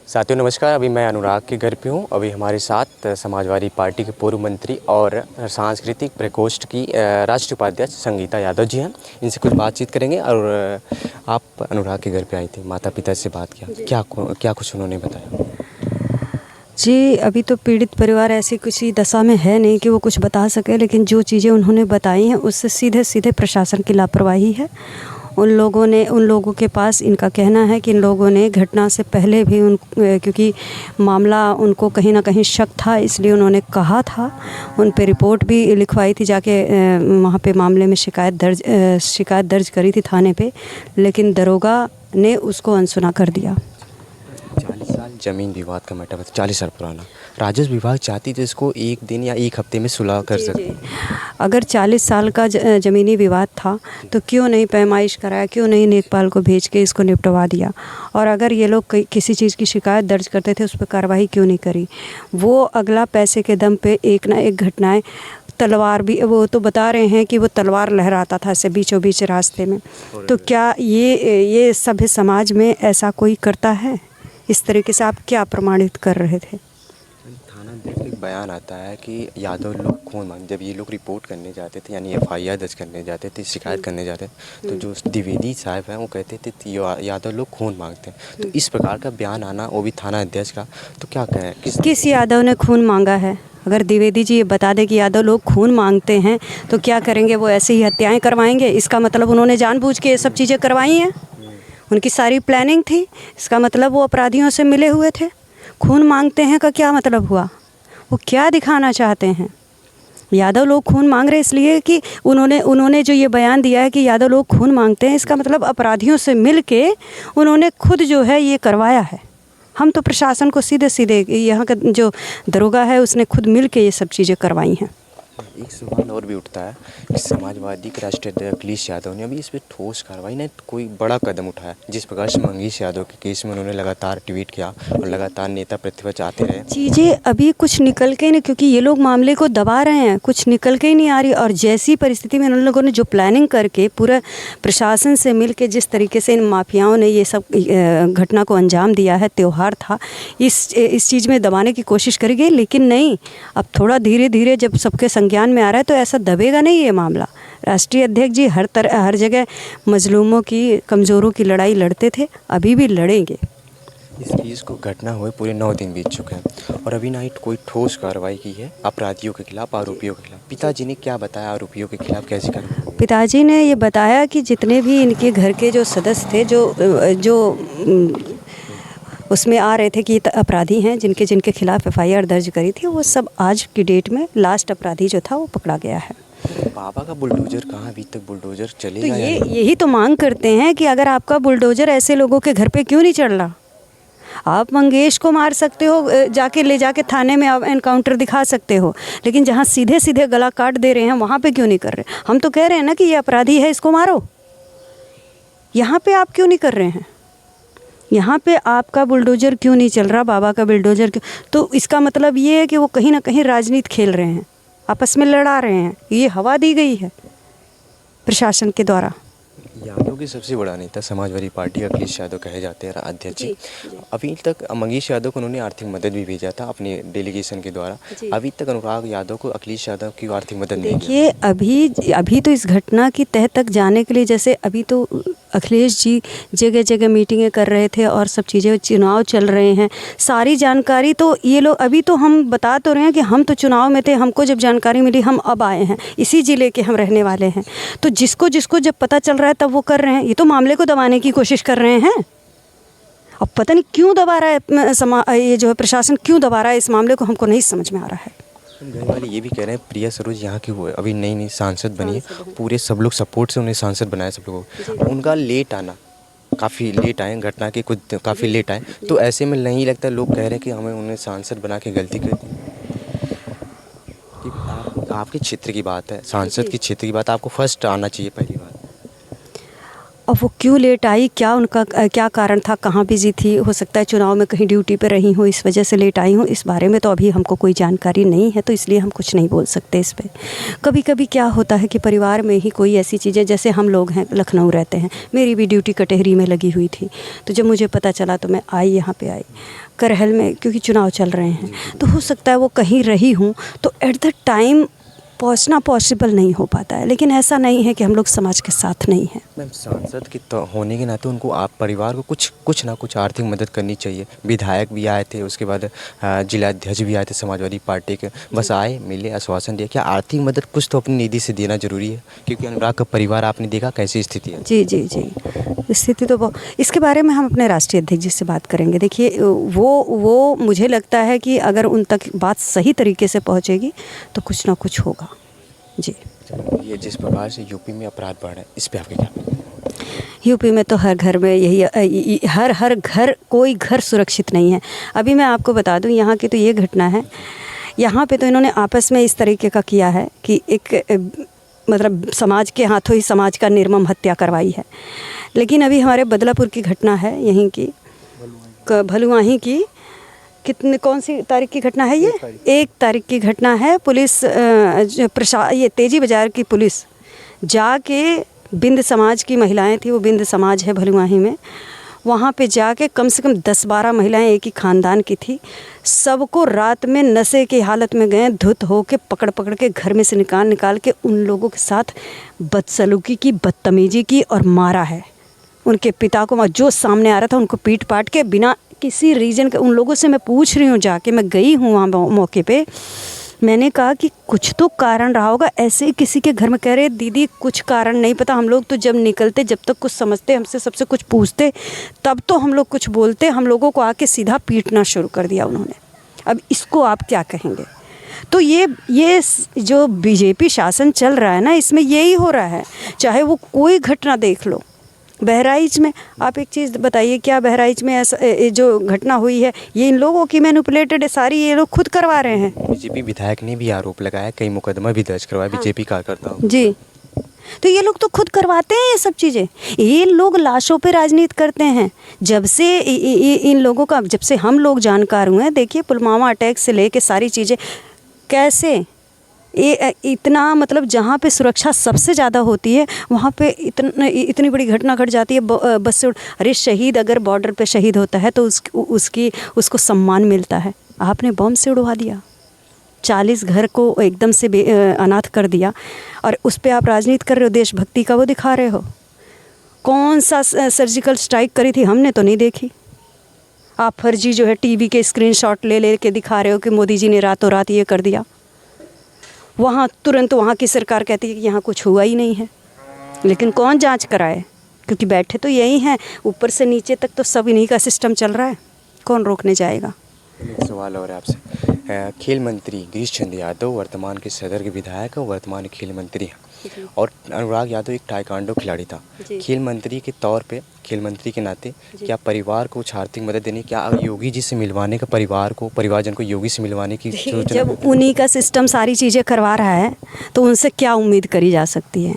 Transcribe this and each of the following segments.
साथियों नमस्कार। अभी मैं अनुराग के घर पे हूँ। अभी हमारे साथ समाजवादी पार्टी के पूर्व मंत्री और सांस्कृतिक प्रकोष्ठ की राष्ट्रीय उपाध्यक्ष संगीता यादव जी हैं। इनसे कुछ बातचीत करेंगे। और आप अनुराग के घर पे आई थी, माता पिता से बात किया, क्या कुछ उन्होंने बताया? जी, अभी तो पीड़ित परिवार ऐसी किसी दशा में है नहीं कि वो कुछ बता सके, लेकिन जो चीज़ें उन्होंने बताई हैं उससे सीधे सीधे प्रशासन की लापरवाही है। उन लोगों के पास इनका कहना है कि इन लोगों ने घटना से पहले भी क्योंकि मामला उनको कहीं ना कहीं शक था, इसलिए उन्होंने कहा था, उन पे रिपोर्ट भी लिखवाई थी, जाके वहाँ पे मामले में शिकायत दर्ज करी थी थाने पे, लेकिन दरोगा ने उसको अनसुना कर दिया। 40 साल जमीन विवाद का मैटर है, 40 साल पुराना। राजस्व विभाग चाहती तो इसको एक दिन या एक हफ्ते में सुलह कर सकते। अगर 40 साल का ज़मीनी विवाद था तो क्यों नहीं पैमाइश कराया, क्यों नहीं लेखपाल को भेज के इसको निपटवा दिया? और अगर ये लोग किसी चीज़ की शिकायत दर्ज करते थे उस पर कार्रवाई क्यों नहीं करी? वो अगला पैसे के दम पे एक ना एक घटनाएं, तलवार भी, वो तो बता रहे हैं कि वो तलवार लहराता था ऐसे बीचों बीच रास्ते में। तो क्या ये सभ्य समाज में ऐसा कोई करता है? इस तरीके से आप क्या प्रमाणित कर रहे थे? थाना अध्यक्ष का एक बयान आता है कि यादव लोग खून मांग, जब ये लोग रिपोर्ट करने जाते थे यानी एफआईआर दर्ज करने जाते थे, शिकायत करने जाते थे, तो जो द्विवेदी साहब हैं वो कहते थे यादव लोग खून मांगते हैं। तो इस प्रकार का बयान आना, वो भी थाना अध्यक्ष का, तो क्या कहें? किस यादव ने खून मांगा है? अगर द्विवेदी जी ये बता दें कि यादव लोग खून मांगते हैं तो क्या करेंगे? वो ऐसे ही हत्याएं करवाएंगे? इसका मतलब उन्होंने जानबूझ के ये सब चीज़ें करवाई हैं, उनकी सारी प्लानिंग थी। इसका मतलब वो अपराधियों से मिले हुए थे। खून मांगते हैं का क्या मतलब हुआ? वो क्या दिखाना चाहते हैं? यादव लोग खून मांग रहे इसलिए कि उन्होंने जो ये बयान दिया है कि यादव लोग खून मांगते हैं, इसका मतलब अपराधियों से मिल के उन्होंने खुद जो है ये करवाया है। हम तो प्रशासन को सीधे सीधे, यहाँ का जो दरोगा है उसने खुद मिल के ये सब चीज़ें करवाई हैं। एक सवाल और भी उठता है कि समाजवादी के राष्ट्रीय अध्यक्ष अखिलेश यादव ने अभी इस पर ठोस कार्रवाई ने कोई बड़ा कदम उठाया। जिस प्रकार से मंगेश यादव के केस में उन्होंने लगातार ट्वीट किया और लगातार नेता प्रतिपक्ष आते रहे। चीज़ें अभी कुछ निकल के नहीं, क्योंकि ये लोग मामले को दबा रहे हैं, कुछ निकल के ही नहीं आ रही। और जैसी परिस्थिति में उन लोगों ने जो प्लानिंग करके पूरा प्रशासन से मिल के जिस तरीके से इन माफियाओं ने ये सब घटना को अंजाम दिया है, त्यौहार था, इस चीज़ में दबाने की कोशिश करी गई, लेकिन नहीं। अब थोड़ा धीरे धीरे जब सबके संज्ञान में आ रहा है तो ऐसा दबेगा नहीं ये मामला। राष्ट्रीय अध्यक्ष जी हर जगह मजलूमों की, कमज़ोरों की लड़ाई लड़ते थे, अभी भी लड़ेंगे। इस चीज़ को घटना हुए पूरे 9 दिन बीत चुके हैं और अभी ना कोई ठोस कार्रवाई की है अपराधियों के खिलाफ, आरोपियों के खिलाफ। पिताजी ने क्या बताया आरोपियों के खिलाफ कैसे कार्रवाई? पिताजी ने ये बताया कि जितने भी इनके घर के जो सदस्य थे, जो उसमें आ रहे थे कि अपराधी हैं, जिनके खिलाफ एफआईआर दर्ज करी थी, वो सब आज की डेट में लास्ट अपराधी जो था वो पकड़ा गया है। बाबा का बुलडोजर कहाँ? अभी तक बुलडोजर चलेगा? तो यही तो मांग करते हैं कि अगर आपका बुलडोजर ऐसे लोगों के घर पे क्यों नहीं चढ़ रहा? आप मंगेश को मार सकते हो, ले जाके थाने में आप एनकाउंटर दिखा सकते हो, लेकिन जहाँ सीधे सीधे गला काट दे रहे हैं वहाँ पे क्यों नहीं कर रहे? हम तो कह रहे हैं ना कि ये अपराधी है, इसको मारो। यहाँ पे आप क्यों नहीं कर रहे हैं? यहाँ पे आपका बुलडोजर क्यों नहीं चल रहा, बाबा का बुलडोजर क्यों? तो इसका मतलब ये है कि वो कहीं ना कहीं राजनीति खेल रहे हैं, आपस में लड़ा रहे हैं। ये हवा दी गई है प्रशासन के द्वारा। यादव के सबसे बड़ा नेता समाजवादी पार्टी अखिलेश यादव कहे जाते हैं अध्यक्ष जी। अभी तक मंगेश यादव को उन्होंने आर्थिक मदद भी भेजा था अपने डेलीगेशन के द्वारा। अभी तक अनुराग यादव को अखिलेश यादव की आर्थिक मदद नहीं। देखिए, अभी तो इस घटना की तह तक जाने के लिए, जैसे अभी तो अखिलेश जी जगह जगह मीटिंगें कर रहे थे और सब चीज़ें, चुनाव चल रहे हैं, सारी जानकारी तो ये लोग, अभी तो हम बता तो रहे हैं कि हम तो चुनाव में थे, हमको जब जानकारी मिली हम अब आए हैं, इसी ज़िले के हम रहने वाले हैं। तो जिसको जब पता चल रहा है तब वो कर रहे हैं। ये तो मामले को दबाने की कोशिश कर रहे हैं। अब पता नहीं क्यों दबा रहा है ये जो है प्रशासन, क्यों दबा रहा है इस मामले को, हमको नहीं समझ में आ रहा है। घर वाले ये भी कह रहे हैं प्रिया सरोज यहाँ की हुए अभी नई सांसद बनी है, पूरे सब लोग सपोर्ट से उन्हें सांसद बनाया सब लोगों। उनका लेट आना, काफ़ी लेट आए, घटना के कुछ काफ़ी लेट आए, तो ऐसे में नहीं लगता, लोग कह रहे हैं कि हमें उन्हें सांसद बना के गलती कर दी। आपके क्षेत्र की बात है, सांसद की क्षेत्र की बात, आपको फर्स्ट आना चाहिए पहली बात। और वो क्यों लेट आई, क्या उनका क्या कारण था, कहाँ बिजी थी, हो सकता है चुनाव में कहीं ड्यूटी पे रही हो, इस वजह से लेट आई हूँ, इस बारे में तो अभी हमको कोई जानकारी नहीं है, तो इसलिए हम कुछ नहीं बोल सकते इस पे। कभी कभी क्या होता है कि परिवार में ही कोई ऐसी चीज़ें, जैसे हम लोग हैं लखनऊ रहते हैं, मेरी भी ड्यूटी कटहरी में लगी हुई थी, तो जब मुझे पता चला तो मैं आई, यहाँ पे आई करहल में, क्योंकि चुनाव चल रहे हैं, तो हो सकता है वो कहीं रही हूँ तो एट द टाइम पहुंचना पॉसिबल नहीं हो पाता है। लेकिन ऐसा नहीं है कि हम लोग समाज के साथ नहीं हैं। मैम, सांसद की तो होने के नाते उनको आप परिवार को कुछ ना कुछ आर्थिक मदद करनी चाहिए। विधायक भी आए थे, उसके बाद जिलाध्यक्ष भी आए थे समाजवादी पार्टी के, बस आए, मिले, आश्वासन दिया। क्या आर्थिक मदद कुछ तो अपनी निधि से देना जरूरी है? क्योंकि अनुराग का परिवार आपने देखा कैसी स्थिति है। जी जी जी, स्थिति तो इसके बारे में हम अपने राष्ट्रीय अध्यक्ष जी से बात करेंगे। देखिए वो मुझे लगता है कि अगर उन तक बात सही तरीके से पहुंचेगी तो कुछ ना कुछ होगा। जी, ये जिस प्रकार से यूपी में अपराध बढ़ रहे हैं, इस पे आपके क्या? यूपी में तो हर घर में यही, हर घर, कोई घर सुरक्षित नहीं है। अभी मैं आपको बता दूं, यहाँ की तो ये घटना है, यहाँ पे तो इन्होंने आपस में इस तरीके का किया है कि एक मतलब समाज के हाथों ही समाज का निर्मम हत्या करवाई है। लेकिन अभी हमारे बदलापुर की घटना है, यहीं की भलुआही की, कौन सी तारीख की घटना है ये? 1 तारीख की घटना है। पुलिस ये तेजी बाजार की पुलिस जाके, बिंद समाज की महिलाएं थी, वो बिंद समाज है भलुआही में, वहाँ पे जाके कम से कम 10-12 महिलाएं एक ही ख़ानदान की थी, सबको रात में नशे की हालत में गए, धुत हो के पकड़ के घर में से निकाल के उन लोगों के साथ बदसलूकी की, बदतमीजी की और मारा है। उनके पिता को, जो सामने आ रहा था, उनको पीट पाट के बिना किसी रीज़न के, उन लोगों से मैं पूछ रही हूँ जाके, मैं गई हूँ वहाँ मौके पे, मैंने कहा कि कुछ तो कारण रहा होगा, ऐसे ही किसी के घर में। कह रहे दीदी कुछ कारण नहीं पता, हम लोग तो जब निकलते, जब तक कुछ समझते, हमसे सबसे कुछ पूछते, तब तो हम लोग कुछ बोलते, हम लोगों को आके सीधा पीटना शुरू कर दिया उन्होंने। अब इसको आप क्या कहेंगे? तो ये जो बीजेपी शासन चल रहा है ना, इसमें यही हो रहा है। चाहे वो कोई घटना देख लो, बहराइच में, आप एक चीज़ बताइए, क्या बहराइच में ऐसा जो घटना हुई है, ये इन लोगों की मैनिपुलेटेड है सारी, ये लोग खुद करवा रहे हैं। बीजेपी विधायक ने भी आरोप लगाया, कई मुकदमा भी दर्ज करवाया बीजेपी कार्यकर्ताओं। जी, तो ये लोग तो खुद करवाते हैं ये सब चीज़ें। ये लोग लाशों पे राजनीति करते हैं। जब से इन लोगों का, जब से हम लोग जानकार हुए हैं, देखिए पुलवामा अटैक से लेके सारी चीज़ें कैसे ये इतना, मतलब जहाँ पे सुरक्षा सबसे ज़्यादा होती है वहाँ पे इतनी बड़ी घटना घट जाती है। बस से अरे शहीद अगर बॉर्डर पे शहीद होता है तो उसको सम्मान मिलता है। आपने बम से उड़वा दिया, 40 घर को एकदम से अनाथ कर दिया, और उस पर आप राजनीति कर रहे हो, देशभक्ति का वो दिखा रहे हो। कौन सा सर्जिकल स्ट्राइक करी थी, हमने तो नहीं देखी। आप फर्जी जो है टीवी के स्क्रीनशॉट ले के दिखा रहे हो कि मोदी जी ने रातों रात ये कर दिया। वहाँ तुरंत वहाँ की सरकार कहती है कि यहाँ कुछ हुआ ही नहीं है, लेकिन कौन जांच कराए? क्योंकि बैठे तो यही हैं, ऊपर से नीचे तक तो सब इन्हीं का सिस्टम चल रहा है, कौन रोकने जाएगा? एक सवाल और है आपसे। खेल मंत्री गिरीश चंद्र यादव वर्तमान के सदर के विधायक और वर्तमान खेल मंत्री हैं, और अनुराग यादव एक ताइक्वांडो खिलाड़ी था। खेल मंत्री के तौर पे, खेल मंत्री के नाते क्या परिवार को कुछ आर्थिक मदद देनी, क्या योगी जी से मिलवाने का, परिवारजन को योगी से मिलवाने की सोच? जब उन्हीं का सिस्टम सारी चीज़ें करवा रहा है तो उनसे क्या उम्मीद करी जा सकती है?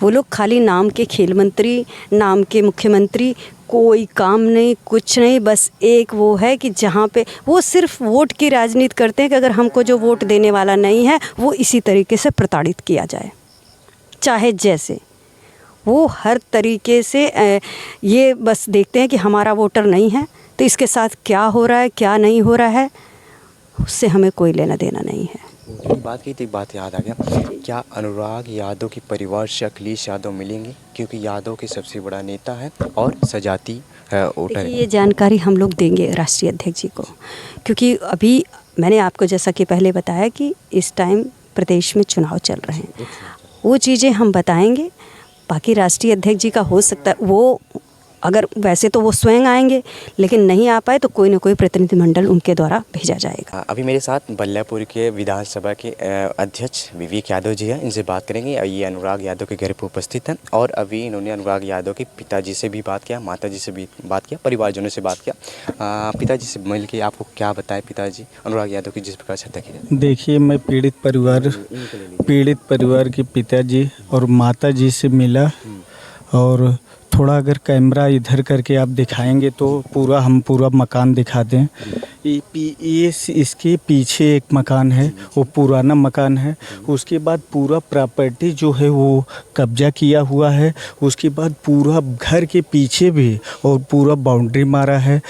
वो लोग खाली नाम के खेल मंत्री, नाम के मुख्यमंत्री, कोई काम नहीं, कुछ नहीं, बस एक वो है कि जहाँ पे वो सिर्फ वोट की राजनीति करते हैं कि अगर हमको जो वोट देने वाला नहीं है वो इसी तरीके से प्रताड़ित किया जाए, चाहे जैसे। वो हर तरीके से ये बस देखते हैं कि हमारा वोटर नहीं है तो इसके साथ क्या हो रहा है, क्या नहीं हो रहा है, उससे हमें कोई लेना देना नहीं है। बात की तो एक बात याद आ गया, क्या अनुराग यादव के परिवार से अखिलेश यादव मिलेंगे? क्योंकि यादव के सबसे बड़ा नेता है और सजाती वोटर है। ये जानकारी हम लोग देंगे राष्ट्रीय अध्यक्ष जी को, क्योंकि अभी मैंने आपको जैसा कि पहले बताया कि इस टाइम प्रदेश में चुनाव चल रहे हैं, वो चीज़ें हम बताएंगे। बाकी राष्ट्रीय अध्यक्ष जी का हो सकता है वो, अगर वैसे तो वो स्वयं आएंगे, लेकिन नहीं आ पाए तो कोई ना कोई प्रतिनिधिमंडल उनके द्वारा भेजा जाएगा। अभी मेरे साथ बल्लापुर के विधानसभा के अध्यक्ष विवेक यादव जी हैं, इनसे बात करेंगे। ये अनुराग यादव के घर पर उपस्थित हैं, और अभी इन्होंने अनुराग यादव के पिताजी से भी बात किया, माताजी से भी बात किया, परिवारजनों से बात किया। पिताजी से मिल के आपको क्या बताएं पिताजी अनुराग यादव की जिस प्रकार से हत्या की जाती? देखिए, मैं पीड़ित परिवार के पिताजी और माताजी से मिला, और थोड़ा अगर कैमरा इधर करके आप दिखाएंगे तो हम पूरा मकान दिखा दें। इसके पीछे एक मकान है, वो पुराना मकान है। उसके बाद पूरा प्रॉपर्टी जो है वो कब्जा किया हुआ है। उसके बाद पूरा घर के पीछे भी और पूरा बाउंड्री मारा है।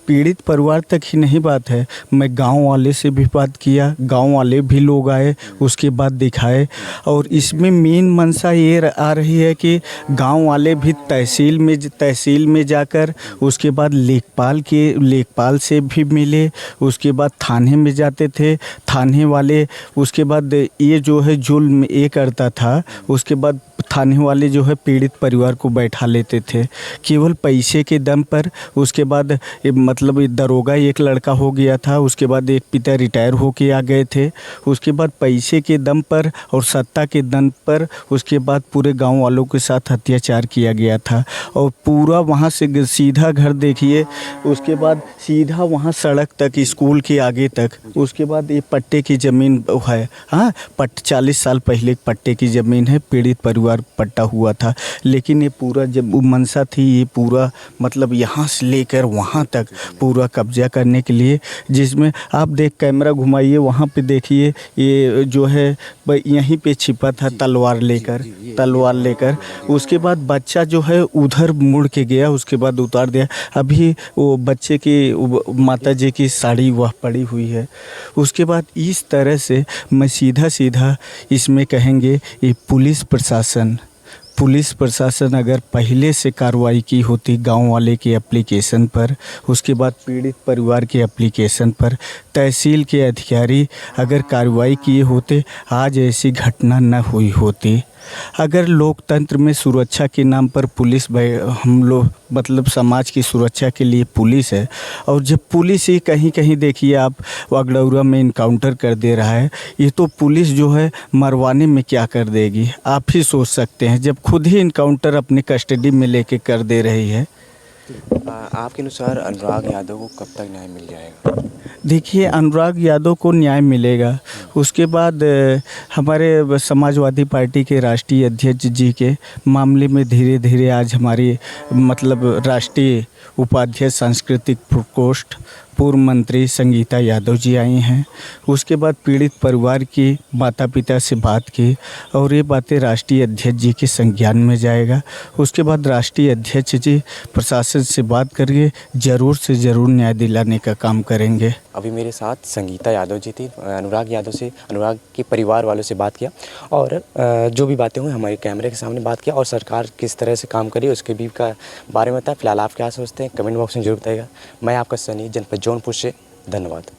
पीड़ित परिवार तक ही नहीं बात है, मैं गांव वाले से भी बात किया, गांव वाले भी लोग आए, उसके बाद दिखाए। और इसमें मेन मंशा ये आ रही है कि गांव वाले भी तहसील में जाकर उसके बाद लेखपाल से भी मिले। उसके बाद थाने में जाते थे, थाने वाले उसके बाद ये जो है जुल्म ये करता था। उसके बाद थाने वाले जो है पीड़ित परिवार को बैठा लेते थे केवल पैसे के दम पर। उसके बाद मतलब दरोगा एक लड़का हो गया था, उसके बाद एक पिता रिटायर होके आ गए थे। उसके बाद पैसे के दम पर और सत्ता के दम पर उसके बाद पूरे गांव वालों के साथ अत्याचार किया गया था। और पूरा वहां से सीधा घर देखिए, उसके बाद सीधा वहां सड़क तक, स्कूल के आगे तक। उसके बाद ये पट्टे की ज़मीन है, हाँ 40 साल पहले पट्टे की ज़मीन है, पीड़ित परिवार पट्टा हुआ था। लेकिन ये पूरा जब मंशा थी, ये पूरा मतलब यहाँ से लेकर वहाँ तक पूरा कब्जा करने के लिए, जिसमें आप कैमरा घुमाइए वहाँ पे देखिए, ये जो है यहीं पे छिपा था तलवार लेकर। उसके बाद बच्चा जो है उधर मुड़ के गया, उसके बाद उतार दिया। अभी वो बच्चे की माता जी की साड़ी वह पड़ी हुई है। उसके बाद इस तरह से मैं सीधा इसमें कहेंगे ये पुलिस प्रशासन अगर पहले से कार्रवाई की होती गांव वाले के एप्लीकेशन पर, उसके बाद पीड़ित परिवार के एप्लीकेशन पर, तहसील के अधिकारी अगर कार्रवाई किए होते, आज ऐसी घटना न हुई होती। अगर लोकतंत्र में सुरक्षा के नाम पर पुलिस, हम लोग मतलब समाज की सुरक्षा के लिए पुलिस है, और जब पुलिस ही कहीं देखिए आप वागडौरा में इनकाउंटर कर दे रहा है, ये तो पुलिस जो है मरवाने में क्या कर देगी आप ही सोच सकते हैं, जब खुद ही इनकाउंटर अपने कस्टडी में लेके कर दे रही है। आपके अनुसार अनुराग यादव को कब तक न्याय मिल जाएगा? देखिए, अनुराग यादव को न्याय मिलेगा। उसके बाद हमारे समाजवादी पार्टी के राष्ट्रीय अध्यक्ष जी के मामले में धीरे धीरे आज हमारी मतलब राष्ट्रीय उपाध्यक्ष सांस्कृतिक प्रकोष्ठ पूर्व मंत्री संगीता यादव जी आई हैं। उसके बाद पीड़ित परिवार की माता पिता से बात की और ये बातें राष्ट्रीय अध्यक्ष जी के संज्ञान में जाएगा। उसके बाद राष्ट्रीय अध्यक्ष जी प्रशासन से बात करके ज़रूर से ज़रूर न्याय दिलाने का काम करेंगे। अभी मेरे साथ संगीता यादव जी थी, अनुराग के परिवार वालों से बात किया और जो भी बातें हुई हमारे कैमरे के सामने बात किया और सरकार किस तरह से काम करी उसके भी का बारे में बताया। फिलहाल आप क्या सोचते हैं कमेंट बॉक्स में जरूर बताइएगा। मैं आपका सनी, जनपद जौनपुर से, धन्यवाद।